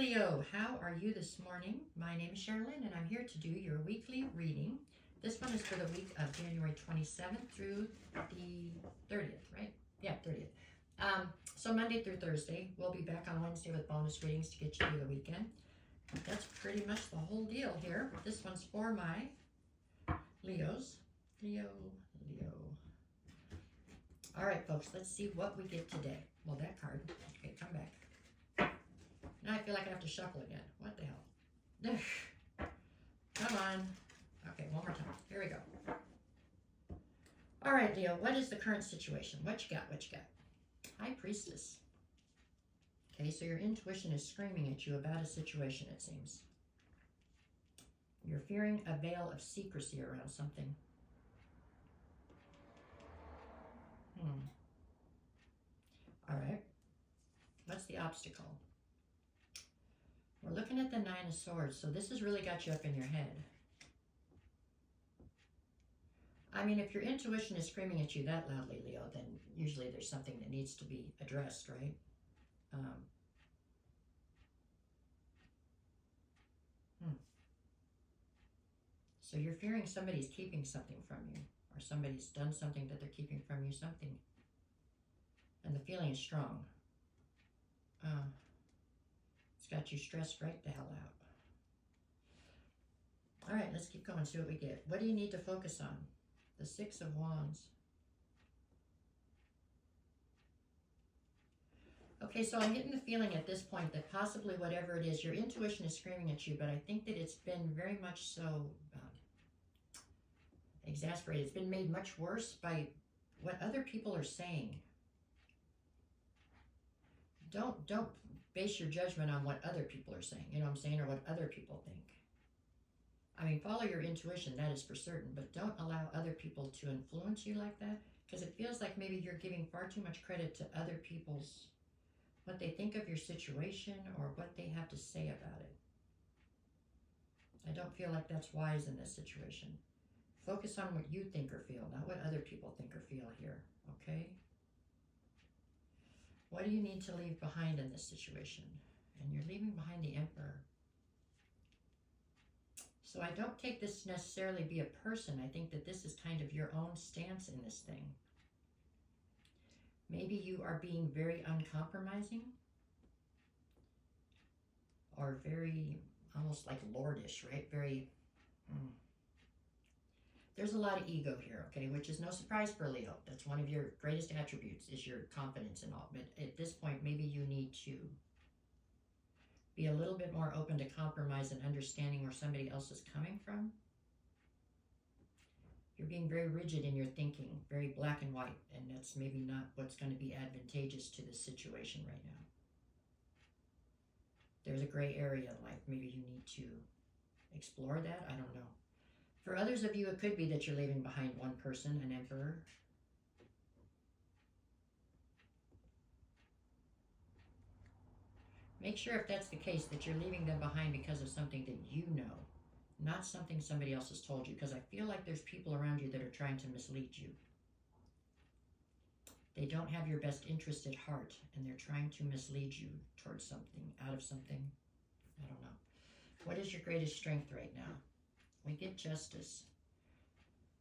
Leo, how are you this morning? My name is Sherilyn and I'm here to do your weekly reading. This one is for the week of January 27th through the 30th, right? Yeah, 30th. So Monday through Thursday. We'll be back on Wednesday with bonus readings to get you through the weekend. That's pretty much the whole deal here. This one's for my Leos. Leo. All right, folks, let's see what we get today. Well, that card. Okay, come back. Now I feel like I have to shuffle again. What the hell? Come on. Okay, one more time. Here we go. All right, Leo, what is the current situation? What you got? High Priestess. Okay, so your intuition is screaming at you about a situation, it seems. You're fearing a veil of secrecy around something. All right. What's the obstacle? We're looking at the Nine of Swords, so this has really got you up in your head. I mean, if your intuition is screaming at you that loudly, Leo, then usually there's something that needs to be addressed, right? So you're fearing somebody's keeping something from you, or somebody's done something that they're keeping from you, something. And the feeling is strong. It's got you stressed right the hell out. All right, let's keep going, see what we get. What do you need to focus on? The Six of Wands. Okay, so I'm getting the feeling at this point that possibly whatever it is, your intuition is screaming at you, but I think that it's been very much so exasperated. It's been made much worse by what other people are saying. Don't base your judgment on what other people are saying, you know what I'm saying, or what other people think. I mean, follow your intuition, that is for certain, but don't allow other people to influence you like that, because it feels like maybe you're giving far too much credit to other people's, what they think of your situation or what they have to say about it. I don't feel like that's wise in this situation. Focus on what you think or feel, not what other people think or feel here, okay? What do you need to leave behind in this situation? And you're leaving behind the Emperor. So I don't take this to necessarily be a person. I think that this is kind of your own stance in this thing. Maybe you are being very uncompromising or very almost like lordish, right? Very, there's a lot of ego here, okay, which is no surprise for Leo. That's one of your greatest attributes is your confidence and all. But at this point, maybe you need to be a little bit more open to compromise and understanding where somebody else is coming from. You're being very rigid in your thinking, very black and white, and that's maybe not what's going to be advantageous to this situation right now. There's a gray area in life. Maybe you need to explore that. I don't know. For others of you, it could be that you're leaving behind one person, an Emperor. Make sure if that's the case that you're leaving them behind because of something that you know, not something somebody else has told you, because I feel like there's people around you that are trying to mislead you. They don't have your best interest at heart, and they're trying to mislead you towards something, out of something. I don't know. What is your greatest strength right now? We get Justice.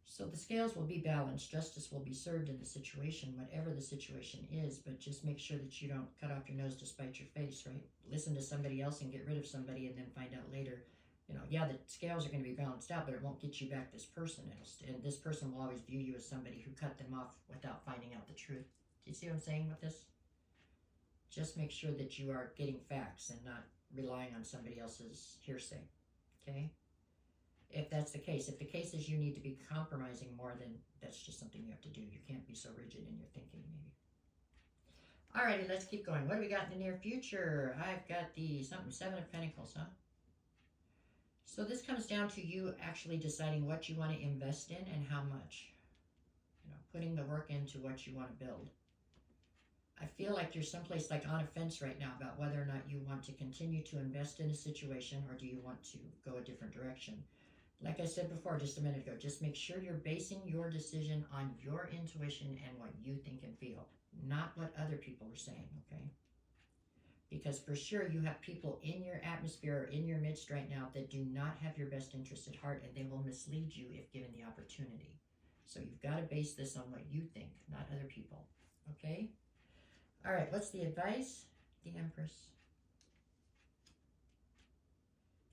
So the scales will be balanced. Justice will be served in the situation, whatever the situation is, but just make sure that you don't cut off your nose to spite your face, right? Listen to somebody else and get rid of somebody and then find out later, you know, yeah, the scales are going to be balanced out, but it won't get you back this person. And this person will always view you as somebody who cut them off without finding out the truth. Do you see what I'm saying with this? Just make sure that you are getting facts and not relying on somebody else's hearsay, okay? If that's the case, if the case is you need to be compromising more, then that's just something you have to do. You can't be so rigid in your thinking, maybe. Alrighty, let's keep going. What do we got in the near future? I've got the Seven of Pentacles, huh? So this comes down to you actually deciding what you want to invest in and how much. You know, putting the work into what you want to build. I feel like you're someplace like on a fence right now about whether or not you want to continue to invest in a situation or do you want to go a different direction. Like I said before, just a minute ago, just make sure you're basing your decision on your intuition and what you think and feel, not what other people are saying, okay? Because for sure you have people in your atmosphere or in your midst right now that do not have your best interest at heart, and they will mislead you if given the opportunity. So you've got to base this on what you think, not other people. Okay? All right, what's the advice? The Empress.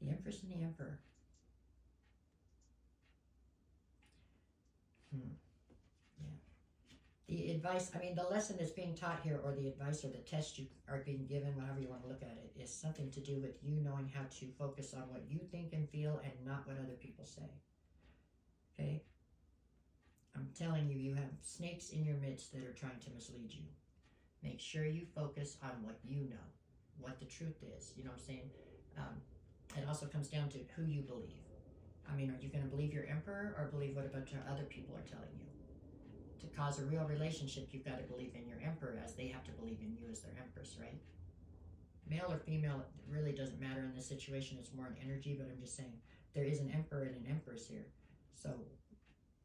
The Empress and the Emperor. The advice, I mean, the lesson that's being taught here, or the advice or the test you are being given, however you want to look at it, is something to do with you knowing how to focus on what you think and feel and not what other people say. Okay? I'm telling you, you have snakes in your midst that are trying to mislead you. Make sure you focus on what you know, what the truth is. You know what I'm saying? It also comes down to who you believe. I mean, are you going to believe your emperor or believe what a bunch of other people are telling you? To cause a real relationship, you've got to believe in your emperor as they have to believe in you as their empress, right? Male or female, it really doesn't matter in this situation. It's more an energy, but I'm just saying there is an emperor and an empress here. So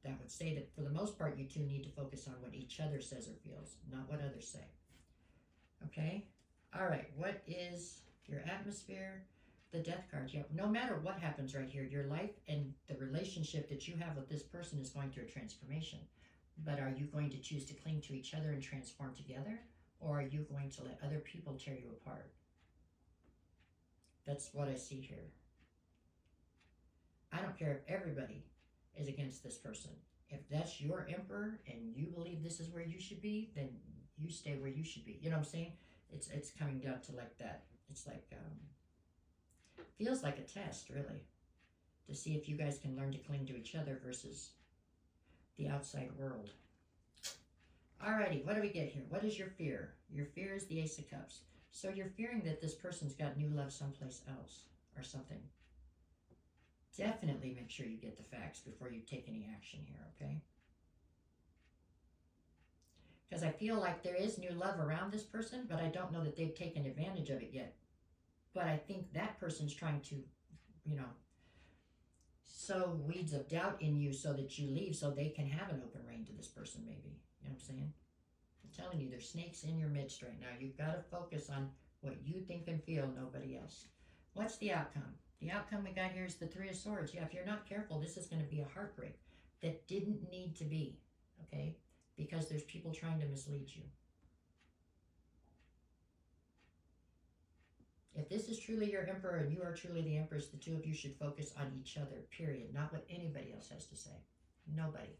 that would say that for the most part, you two need to focus on what each other says or feels, not what others say. Okay? All right, what is your atmosphere? The Death card. Yeah, no matter what happens right here, your life and the relationship that you have with this person is going through a transformation. But are you going to choose to cling to each other and transform together? Or are you going to let other people tear you apart? That's what I see here. I don't care if everybody is against this person. If that's your emperor and you believe this is where you should be, then you stay where you should be. You know what I'm saying? It's coming down to like that. It's like, feels like a test, really, to see if you guys can learn to cling to each other versus the outside world. Alrighty, what do we get here? What is your fear? Your fear is the Ace of Cups. So you're fearing that this person's got new love someplace else or something. Definitely make sure you get the facts before you take any action here, okay? Because I feel like there is new love around this person, but I don't know that they've taken advantage of it yet. But I think that person's trying to, you know, sow weeds of doubt in you so that you leave so they can have an open reign to this person, maybe. You know what I'm saying? I'm telling you, there's snakes in your midst right now. You've got to focus on what you think and feel, nobody else. What's the outcome? The outcome we got here is the Three of Swords. Yeah, if you're not careful, this is going to be a heartbreak that didn't need to be, okay? Because there's people trying to mislead you. If this is truly your emperor and you are truly the empress, the two of you should focus on each other, period. Not what anybody else has to say. Nobody.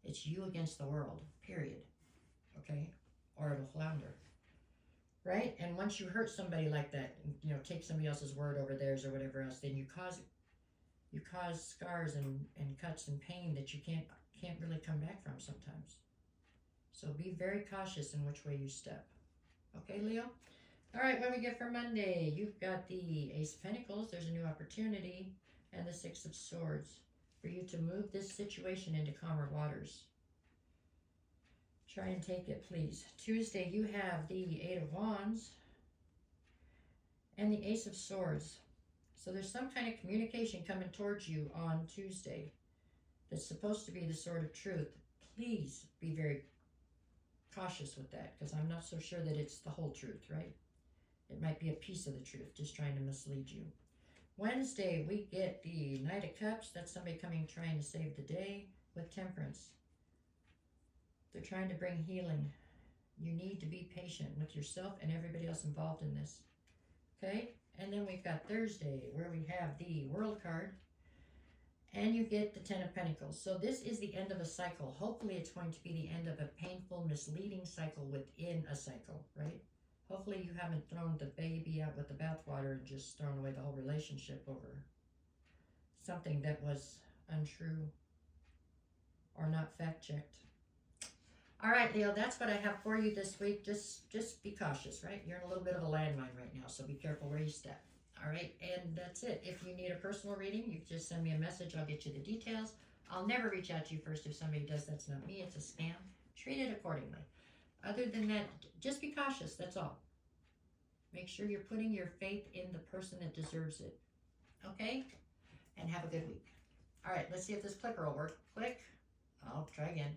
It's you against the world, period. Okay? Or it'll flounder. Right? And once you hurt somebody like that, you know, take somebody else's word over theirs or whatever else, then you cause scars and cuts and pain that you can't really come back from sometimes. So be very cautious in which way you step. Okay, Leo? All right, what do we get for Monday? You've got the Ace of Pentacles. There's a new opportunity. And the Six of Swords. For you to move this situation into calmer waters. Try and take it, please. Tuesday, you have the Eight of Wands. And the Ace of Swords. So there's some kind of communication coming towards you on Tuesday. That's supposed to be the sword of truth. Please be very cautious with that. Because I'm not so sure that it's the whole truth, right? It might be a piece of the truth, just trying to mislead you. Wednesday, we get the Knight of Cups. That's somebody coming trying to save the day with Temperance. They're trying to bring healing. You need to be patient with yourself and everybody else involved in this. Okay? And then we've got Thursday, where we have the World card. And you get the Ten of Pentacles. So this is the end of a cycle. Hopefully it's going to be the end of a painful, misleading cycle within a cycle, right? Hopefully you haven't thrown the baby out with the bathwater and just thrown away the whole relationship over something that was untrue or not fact-checked. All right, Leo, that's what I have for you this week. Just be cautious, right? You're in a little bit of a landmine right now, so be careful where you step. All right, and that's it. If you need a personal reading, you can just send me a message. I'll get you the details. I'll never reach out to you first. If somebody does, that's not me. It's a scam. Treat it accordingly. Other than that, just be cautious. That's all. Make sure you're putting your faith in the person that deserves it. Okay? And have a good week. All right, let's see if this clicker will work. Click. I'll try again.